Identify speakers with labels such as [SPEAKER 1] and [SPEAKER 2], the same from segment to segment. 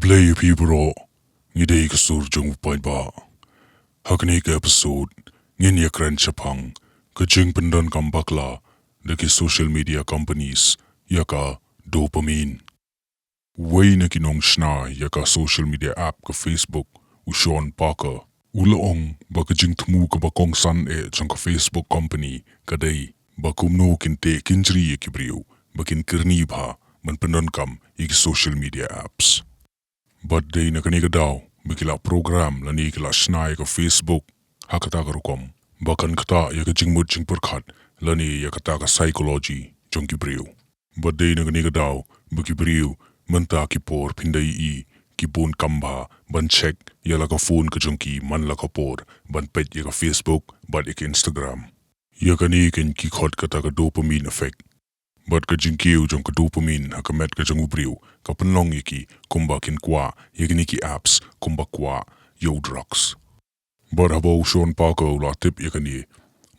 [SPEAKER 1] play people ngidei ka sur jung pai ba hakni ka episode ngin ya kran chapang ka Jingpyndonkam bakla de ki social media companies yaka Dopamine way na kinong shna yaka social media app ka Facebook u Sean Parker ulaong baka jing tmu ka bakong san jong ka Facebook company kadai bakumno kinte kinjri kibriu bakin kirni bha man Jingpyndonkam iki social media apps but day na kaniga daw bikila program lani kila snai ka Facebook hakata ka rukom bakan kata ya ka jingmut jingpurkhat lani ya kata ka psychology jong kibriu but day na kaniga daw bikibriu manta ki por pindai I ki bon kamba ban check ya la ka phone ka jongki man la ka por ban pet ya ka Facebook but ya ka Instagram ya kani ken ki khot kata ka dopamine effect but ka jingkiu jong ka dopamine hakamet ka jong ubriu ka penlong iki kumba kin kwa yagini ki apps kumba kwa yo drugs but habo Sean Parker ula tip yakani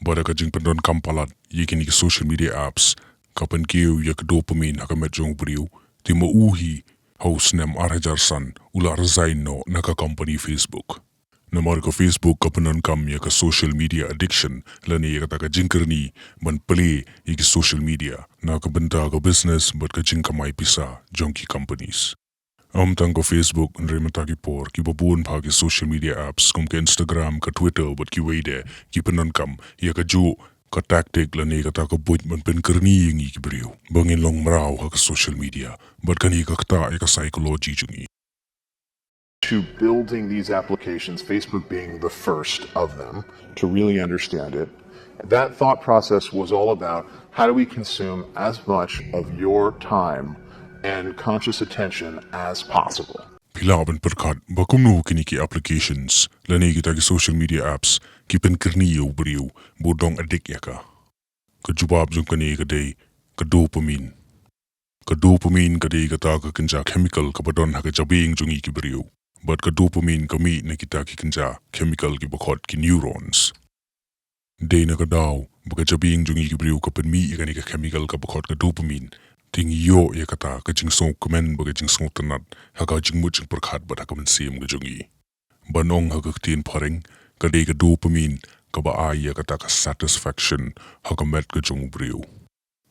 [SPEAKER 1] but ka Jingpyndonkam palat yagini ki social media apps ka penkiu yak dopamine hakamet jong ubriu timo uhi how snem arhajar san ula resign no Naka company Facebook namar ka Facebook ka Jingpyndonkam ya ka social media addiction lani ya ka jingkerni ban play ya ka social media na ka benta ka business but ka jingkamay pisa jonky companies tang ka Facebook nre mataki por ki babun pa ka social media apps kum ka Instagram ka Twitter but ki wade ki Jingpyndonkam ya ka jo ka tactic lani ka ta ka buit man penkerni ngi ki brio bangin long mrao ka social media but kani ka ta ya ka psychology jungi
[SPEAKER 2] to building these applications, Facebook being the first of them, to really understand it. That thought process was all about how do we consume as much of your time and conscious attention as possible.
[SPEAKER 1] Pilaban perkat bakumno kini ki applications lani kita ki social media apps ki penkerni yo brio bodong adik yaka. Ka jubab jung kani kadai ka dopamine. Ka dopamine kadai kata ka kenja chemical ka badon haka jabing jungi ki brio. But ka dopamine kami na kita ki kenja chemical ki bakot ki neurons. Day na ka daw baka jabing jungi ki brio ka penmi ikani ka chemical ka bakot ka dopamine ting yo ya kata ka jing song komen baka jing song tanat haka jing mut jing perkhat bat haka mensim ka jungi. Banong haka ktin paring ka day ka dopamine ka ba ay ya kata ka satisfaction haka met ka jung brio.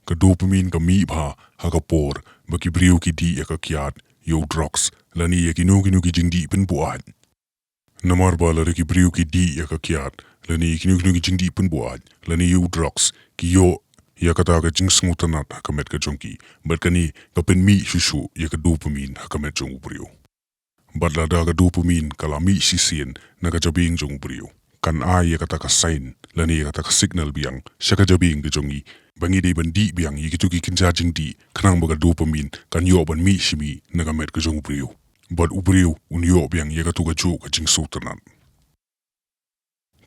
[SPEAKER 1] Ka dopamine ka mi bha haka por baki brio ki di ya ka kiat yo drugs lani ya kinu ki jingdi pen buat. Namar ba la ki brio ki di ya ka kiat lani kinu ki jingdi pen buat lani yo drugs ki yo ya kata ka jing smutanat hakamet ka jongki but kani ka pen mi shushu ya ka dopamine hakamet jong brio. But la da ka dopamine kala mi sisien na ka jabing jong brio. Kan ay ya kata ka sign lani ya kata ka signal biang siya ka jabing ka jongi bangi day bandi biang yikitu ki kinjajing di kanang baga dopamine kan yo ban mi shimi nagamet ka jong ubriu but ubriu un yo biang yikatu ka jo ka jing sotanan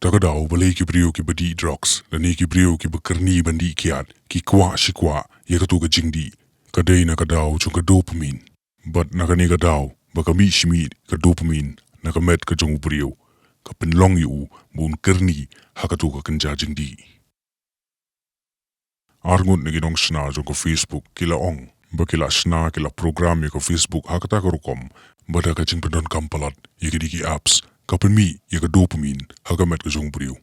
[SPEAKER 1] taka daw balay ki brio ki badi drugs lani ki brio ki bakarni bandi kiat ki kwa shikwa yikatu ka jing di kaday na ka daw jong ka dopamine but nakani ka daw baga mi shimi ka dopamine nagamet ka jong ubriu ka penlong yu bun kerni hakatu ka kinjajing di Arngut na ginong shna jong ko Facebook kila ong bakila shna kila program ko Facebook hakata ka rukom bada ka Jingpyndonkam palat yiki apps kapen mi yaka dopamine hakamet ka jong brio.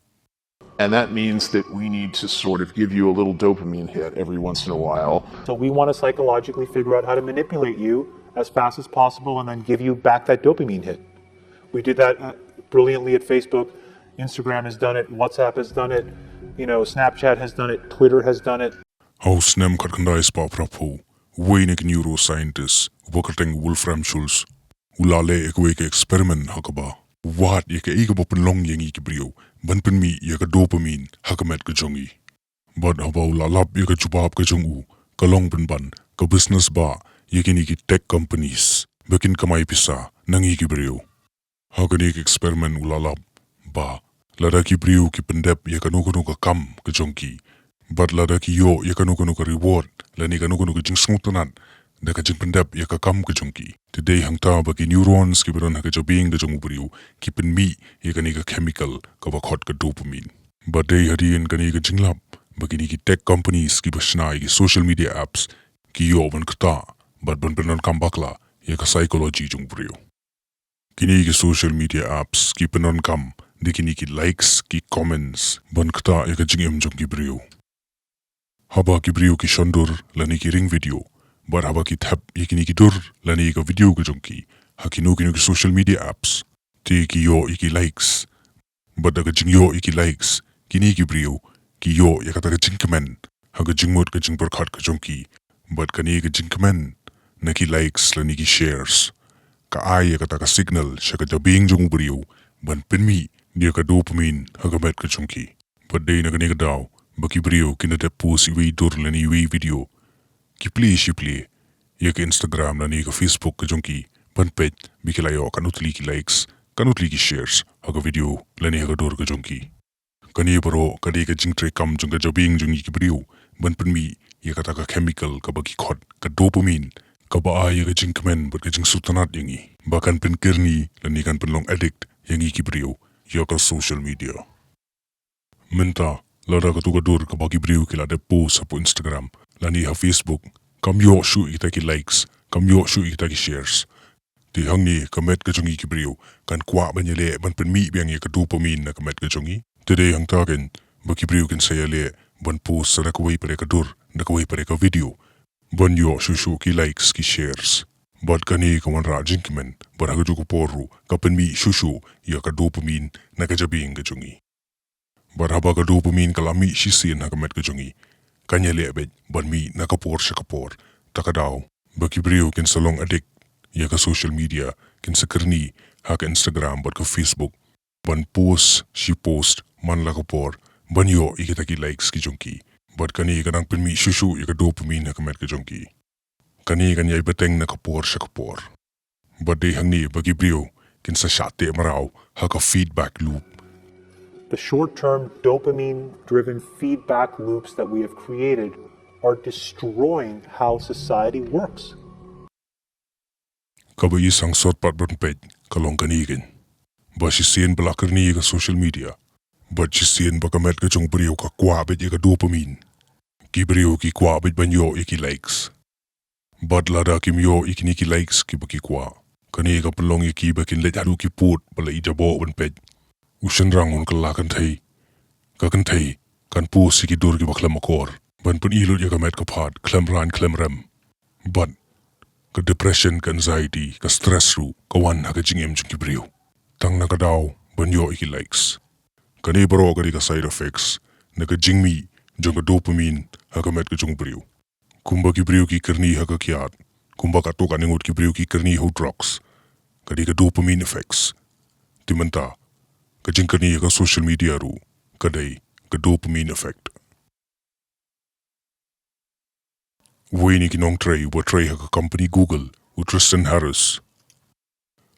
[SPEAKER 2] And that means that we need to sort of give you a little dopamine hit every once in a while.
[SPEAKER 3] So we want to psychologically figure out how to manipulate you as fast as possible and then give you back that dopamine hit. We did that brilliantly at Facebook. Instagram has done it. WhatsApp has done it. Snapchat has done it. Twitter has done it.
[SPEAKER 1] How snem katkanda ispa prapo, weinig neuroscientist, wakateng Wolfram Schulz, ulale ekwe ke experiment hakaba. Wat yeke ega bopen long yengi kibrio, banpen mi yeka dopamine hakamet ka jongi. But haba ulalap yeka jubab ka jongu, ka long ban, ka business ba, yeke niki tech companies, bekin kamay pisa, nangi kibrio. Hakanik experiment ulalap, ba, lada kibrio ki pendep yeka nukuno ka kam ka jongi. But lada ki yo ya ka reward lani ka jing smutanat da ka jing pendap ya ka kam ka jongki today hangta ba ki neurons ki baron ka jabing da jong ubriu ki pen mi ya ka ni ka chemical ka ba khot ka dopamine but day hadin ka ni ka jinglap ba ki ni ki tech companies ki basna ki social media apps ki yo ban kta but ban Jingpyndonkam bakla ya ka psychology jung brio. Kini ki social media apps ki Jingpyndonkam di kini ki likes ki comments ban kata ya ka jing jung ki brio. Haba ki brio ki shondur lani ki ring video bar haba ki tap ya kini ki dur lani ka video ka jung ki hakino kino ki social media apps ti ki yo iki likes but daga jing yo iki likes kini ki brio ki yo ya kata ka jing comment haga jing mot ka jing berkat ka jung ki but kani ka jing comment na ki likes lani ki shares ka ai ya kata ka signal siya ka jabing jung brio ban pinmi dia ka dopamine haga met ka jung ki but day na kani ka daw baki brio kina te post iwi dur lani iwi video ki play si play ya ka Instagram lani ka Facebook ka jung ki ban page bikilayo kanutli ki likes kanutli ki shares haga video lani haga dur ka jung ki kani baro kadi ka jingtre kam jung ka jabing jung ki brio ban pinmi ya kata ka chemical ka baki khot ka dopamine ka ba ay ka jing kemen but ka jing sutanat yangi bahkan pen kerni lani kan pen long addict yangi ki brio ya ka social media menta lada ka tu ka dur ka baki brio ki lada post sa po Instagram lani ha Facebook kam yo shu ita ki likes kam yo shu ita ki shares ti hangni ka met ka jungi ki brio kan kwa banyele ban pen mi biang ya ka dopamine na ka met ka jungi today hang taken baki brio kan saya le ban post sa ka wai pare ka dur na ka wai pare ka video ban yo shu ki likes ki shares but kani ka wan ra jingkimen but haga juku poru ka pen mi shu ya ka dopamine na ka jabing ka jungi but haba ka dopamine ka lami shisin na ka met ka jungi kanya lebe ban mi na ka por sha ka por takadaw baki brio kin salong addict ya ka social media kin sa kerni ha ka Instagram but ka Facebook ban post post man la ka por ban yo ikita ki likes ki jungi but kani kanang pen mi shu ya ka dopamine na ka met ka jungi kani kan yai beteng na kapor sa kapor. Badai hang ni bagi brio kin sa syate maraw ha ka feedback loop.
[SPEAKER 3] The short-term dopamine-driven feedback loops that we have created are destroying how society works.
[SPEAKER 1] Kaba isang sot pat berpej kalong kanigin. Ba si sien belakar ni ka social media. Ba si sien bakamet ka jong brio ka kwabit ka dopamine. Ki brio ki kwabit banyo iki likes. Bad lada kim yo ikini ki likes ki baki kwa. Kani ka pelong iki bakin let haru ki put bala ijabo ban pej. Usan rangun kala kan thai. Ka kan thai kan pu siki dur ki baklam makor. Ban pun ilut ya kamet ka pad klam ran klam rem. But ka depression ka anxiety ka stress ru ka wan ha ka jingem jung ki brio. Tang na ka daw ban yo iki likes. Kani baro ka di ka side effects na ka jingmi jung ka dopamine ha ka met ka jung brio. Kumba ki brio ki kerni ha ka kiat. Kumba ka to ka ningut ki brio ki kerni ho drugs. Ka di ka dopamine effects. Timanta ka jing kerni ha ka social media ru ka day ka dopamine effect. Wini ki nong tray wa tray ha ka company Google u Tristan Harris.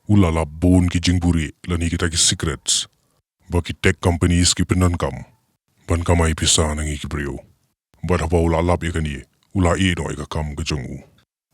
[SPEAKER 1] Ulala bon ki jingburi lani kita ki secrets. Ba ki tech companies ki Jingpyndonkam. Ban kamay pisa nangi ki brio. Ba haba ulalap ya kani ula no ka kam ka jungu.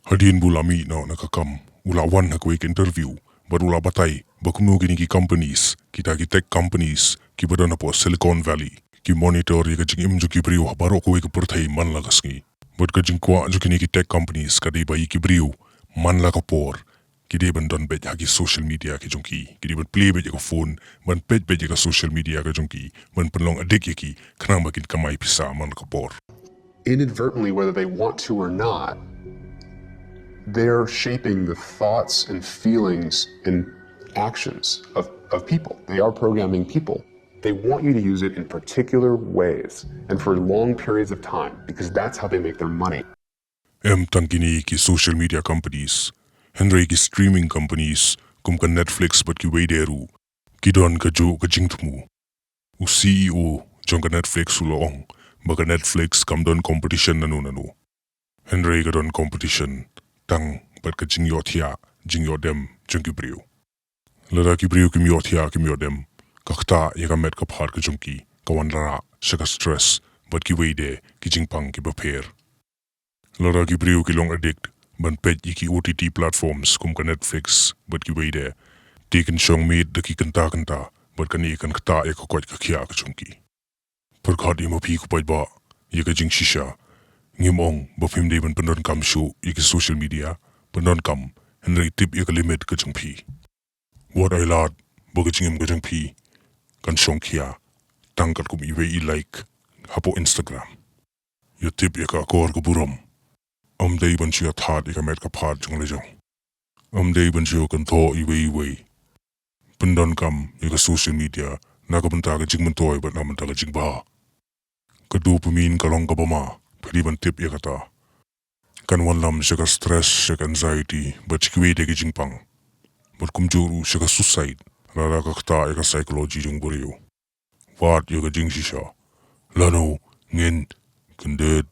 [SPEAKER 1] Hadin bula mi no na ka kam ula wan ha kwek interview. Ba ula batay ba kuno gini ki companies kita ki tech companies ki badana po Silicon Valley ki monitor ya ka jing imju ki brio habaro kwek pertay man lagas ngi. But ka jing kwa ju kini ki tech companies ka di ba ki brio man la ka por ki di ban don bet hagi social media ki jungki ki di ban play bet ka phone ban pet bet ka social media ka jungki ban penlong adik ki kanang makin kamay pisa man ka por.
[SPEAKER 2] Inadvertently, whether they want to or not, they're shaping the thoughts and feelings and actions of people. They are programming people. They want you to use it in particular ways and for long periods of time because that's how they make their money.
[SPEAKER 1] Tangkini ki social media companies, Henry ki streaming companies, kum ka Netflix bat ki wayderu, ki don ka jo ka jingtumu. U CEO jong ka Netflix uloong, baka Netflix kam don competition nanu. Henry ka don competition, tang bat ka jing yotia, jing yodem, jung ki brio. Lada ki brio kim yotia kim yodem, kakta ya ka met ka par ka jungki, kawan lara, siya ka stress, bat ki wayde, ki jingpang ki baper. Lada ki brio ki long addict, ban pet ki OTT platforms kum ka Netflix, bat ki wayde, tiken syong meet da ki kanta, bat ka ni kan kata ya ka kwat ka kya ka jungki. Perkat ima pi kupay ba, ya ka jing shisha, ngimong ba film day ban Jingpyndonkam show ya ki social media, Jingpyndonkam, Henry tip ia ka limit ka jang pi. What I lad boga jingim ka jang pi kan shongkia tangkat kum iwe I like hapo Instagram. Ia tip ia ka akor ka buram. Day ban siya thad ia ka met ka pad jang lejang. Day ban siya kan tho iwe. Pendonkam ia ka social media Naka benta ka Jingpyntoy bat na benta ka Jingba. Ka dopamine ka long ka bama pwede ban tip ia kata. Kan wanlam siya ka stress siya ka anxiety bat sikiwe de ka Jingpang. Bat kumjuru siya ka suicide rara ka kata ia ka psychology jang buriyo. Wat ia ka Jingsisha. Lano Ngin Kyndit.